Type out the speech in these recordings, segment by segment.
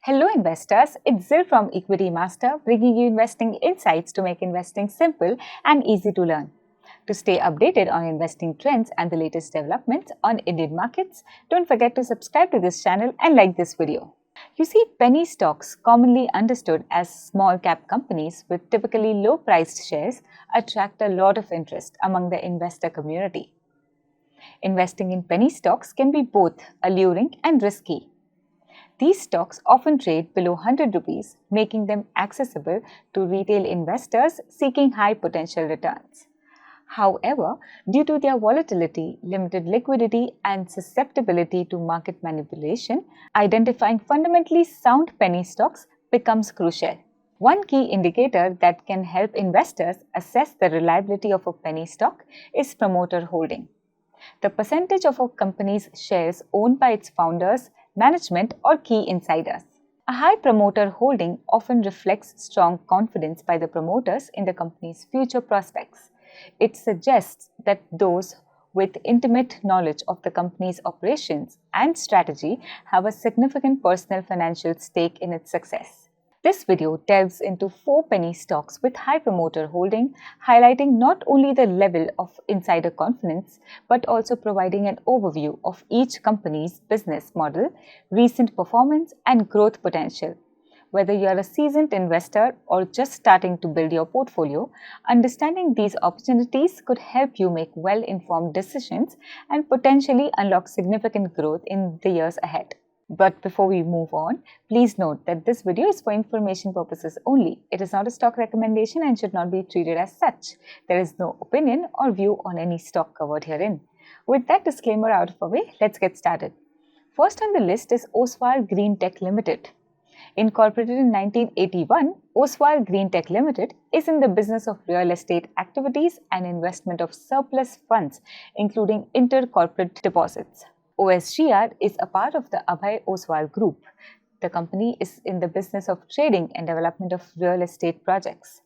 Hello investors, it's Zil from Equitymaster bringing you investing insights to make investing simple and easy to learn. To stay updated on investing trends and the latest developments on Indian markets, don't forget to subscribe to this channel and like this video. You see, penny stocks, commonly understood as small cap companies with typically low priced shares, attract a lot of interest among the investor community. Investing in penny stocks can be both alluring and risky. These stocks often trade below 100 rupees, making them accessible to retail investors seeking high potential returns. However, due to their volatility, limited liquidity, and susceptibility to market manipulation, identifying fundamentally sound penny stocks becomes crucial. One key indicator that can help investors assess the reliability of a penny stock is promoter holding. The percentage of a company's shares owned by its founders, management, or key insiders. A high promoter holding often reflects strong confidence by the promoters in the company's future prospects. It suggests that those with intimate knowledge of the company's operations and strategy have a significant personal financial stake in its success. This video delves into 4 penny stocks with high promoter holding, highlighting not only the level of insider confidence, but also providing an overview of each company's business model, recent performance, and growth potential. Whether you are a seasoned investor or just starting to build your portfolio, understanding these opportunities could help you make well-informed decisions and potentially unlock significant growth in the years ahead. But before we move on, please note that this video is for information purposes only. It is not a stock recommendation and should not be treated as such. There is no opinion or view on any stock covered herein. With that disclaimer out of the way, let's get started. First on the list is Oswald Green Tech Limited. Incorporated in 1981, Oswald Green Tech Limited is in the business of real estate activities and investment of surplus funds, including intercorporate deposits. OSGR is a part of the Abhay Oswal Group. The company is in the business of trading and development of real estate projects.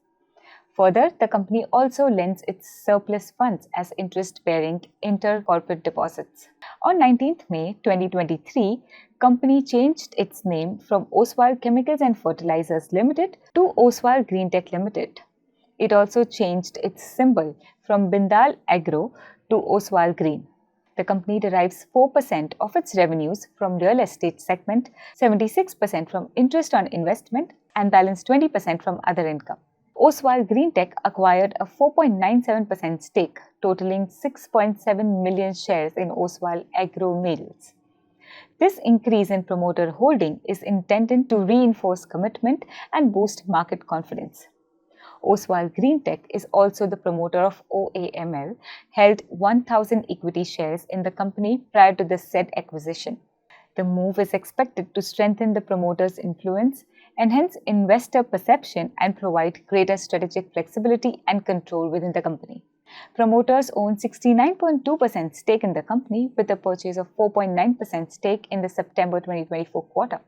Further, the company also lends its surplus funds as interest-bearing intercorporate deposits. On 19th May 2023, company changed its name from Oswald Chemicals and Fertilizers Limited to Oswald Green Tech Limited. It also changed its symbol from Bindal Agro to Oswald Green. The company derives 4% of its revenues from real estate segment, 76% from interest on investment, and balance 20% from other income. Oswald Green Tech acquired a 4.97% stake, totaling 6.7 million shares in Oswald Agro Mills. This increase in promoter holding is intended to reinforce commitment and boost market confidence. Oswald Green Tech is also the promoter of OAML, held 1,000 equity shares in the company prior to the said acquisition. The move is expected to strengthen the promoter's influence, enhance investor perception, and provide greater strategic flexibility and control within the company. Promoters own 69.2% stake in the company with a purchase of 4.9% stake in the September 2024 quarter.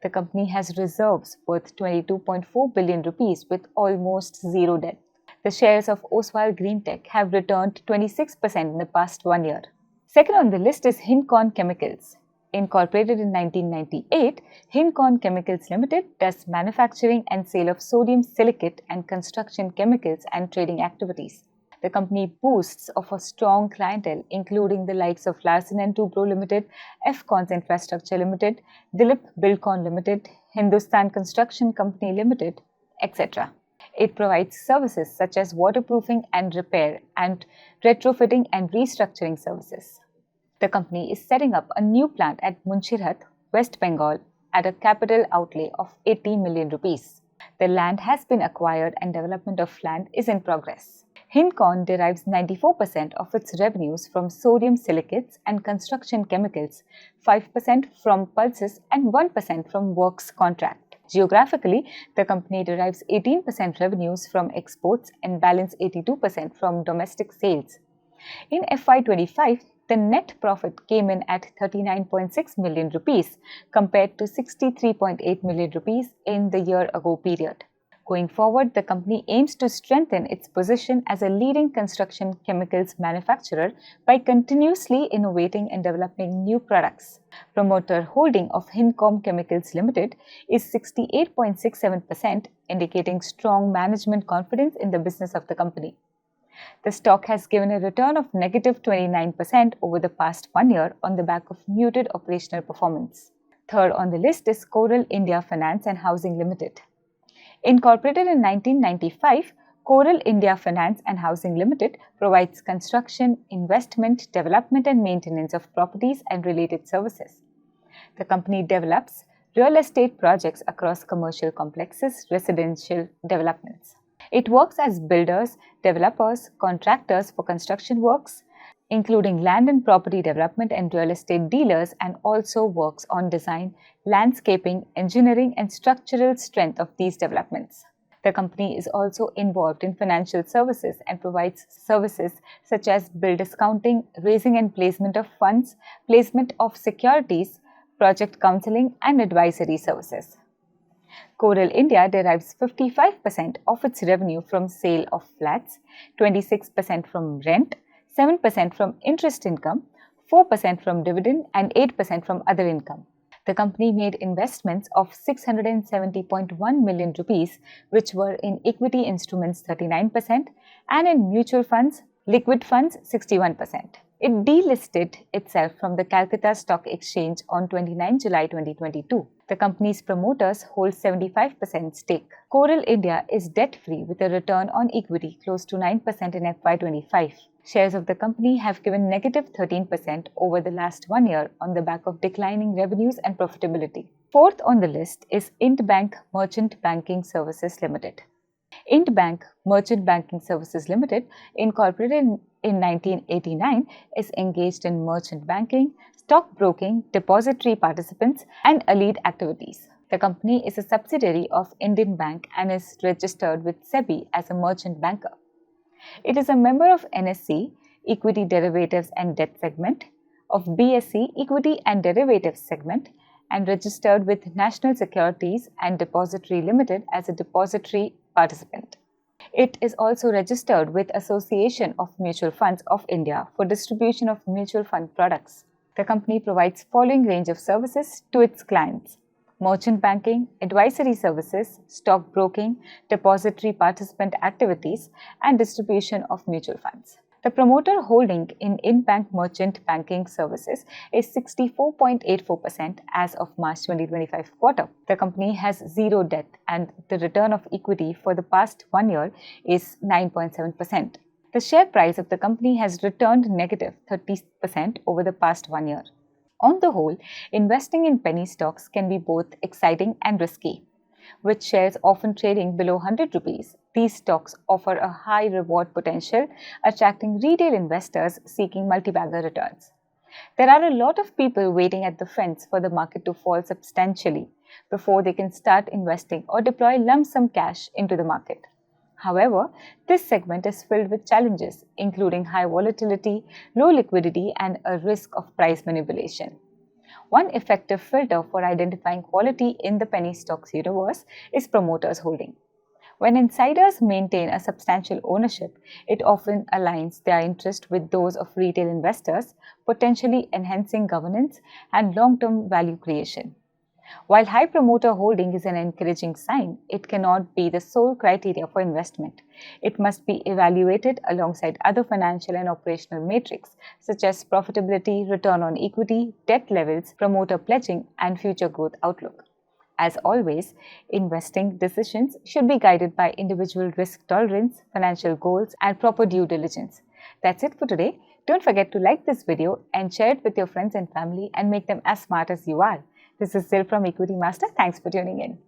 The company has reserves worth 22.4 billion rupees with almost zero debt. The shares of Oswald Green Tech have returned 26% in the past 1 year. Second on the list is Hincon Chemicals. Incorporated in 1998, Hincon Chemicals Limited does manufacturing and sale of sodium silicate and construction chemicals and trading activities. The company boasts of a strong clientele including the likes of Larsen & Toubro Limited, F-Cons Infrastructure Limited, Dilip Buildcon Limited, Hindustan Construction Company Limited, etc. It provides services such as waterproofing and repair and retrofitting and restructuring services. The company is setting up a new plant at Munshirhat, West Bengal at a capital outlay of 80 million rupees. The land has been acquired and development of land is in progress. Hincon derives 94% of its revenues from sodium silicates and construction chemicals, 5% from pulses and 1% from works contract. Geographically, the company derives 18% revenues from exports and balance 82% from domestic sales. In FY25, the net profit came in at 39.6 million rupees compared to 63.8 million rupees in the year ago period. Going forward, the company aims to strengthen its position as a leading construction chemicals manufacturer by continuously innovating and developing new products. Promoter holding of Hincom Chemicals Limited is 68.67%, indicating strong management confidence in the business of the company. The stock has given a return of negative 29% over the past 1 year on the back of muted operational performance. Third on the list is Coral India Finance and Housing Limited. Incorporated in 1995, Coral India Finance and Housing Limited provides construction, investment, development and maintenance of properties and related services. The company develops real estate projects across commercial complexes, residential developments. It works as builders, developers, contractors for construction works, including land and property development and real estate dealers, and also works on design, landscaping, engineering and structural strength of these developments. The company is also involved in financial services and provides services such as bill discounting, raising and placement of funds, placement of securities, project counseling and advisory services. Coral India derives 55% of its revenue from sale of flats, 26% from rent, 7% from interest income, 4% from dividend and 8% from other income. The company made investments of 670.1 million rupees, which were in equity instruments 39% and in mutual funds, liquid funds 61%. It delisted itself from the Calcutta Stock Exchange on 29 July 2022. The company's promoters hold 75% stake. Coral India is debt-free with a return on equity close to 9% in FY25. Shares of the company have given negative 13% over the last 1 year on the back of declining revenues and profitability. Fourth on the list is Intbank Merchant Banking Services Limited. Intbank Merchant Banking Services Limited, incorporated in 1989, is engaged in merchant banking, stockbroking, depository participants, and allied activities. The company is a subsidiary of Indian Bank and is registered with SEBI as a merchant banker. It is a member of NSE, Equity Derivatives and Debt Segment, of BSE, Equity and Derivatives Segment, and registered with National Securities and Depository Limited as a depository participant. It is also registered with Association of Mutual Funds of India for distribution of mutual fund products. The company provides following range of services to its clients: merchant banking, advisory services, stockbroking, depository participant activities, and distribution of mutual funds. The promoter holding in Intbank Merchant Banking Services is 64.84% as of March 2025 quarter. The company has zero debt and the return of equity for the past 1 year is 9.7%. The share price of the company has returned negative 30% over the past 1 year. On the whole, investing in penny stocks can be both exciting and risky. With shares often trading below 100 rupees, these stocks offer a high reward potential, attracting retail investors seeking multi-bagger returns. There are a lot of people waiting at the fence for the market to fall substantially before they can start investing or deploy lump sum cash into the market. However, this segment is filled with challenges, including high volatility, low liquidity, and a risk of price manipulation. One effective filter for identifying quality in the penny stocks universe is promoters holding. When insiders maintain a substantial ownership, it often aligns their interest with those of retail investors, potentially enhancing governance and long-term value creation. While high promoter holding is an encouraging sign, it cannot be the sole criteria for investment. It must be evaluated alongside other financial and operational metrics such as profitability, return on equity, debt levels, promoter pledging, and future growth outlook. As always, investing decisions should be guided by individual risk tolerance, financial goals, and proper due diligence. That's it for today. Don't forget to like this video and share it with your friends and family and make them as smart as you are. This is Zil from Equitymaster. Thanks for tuning in.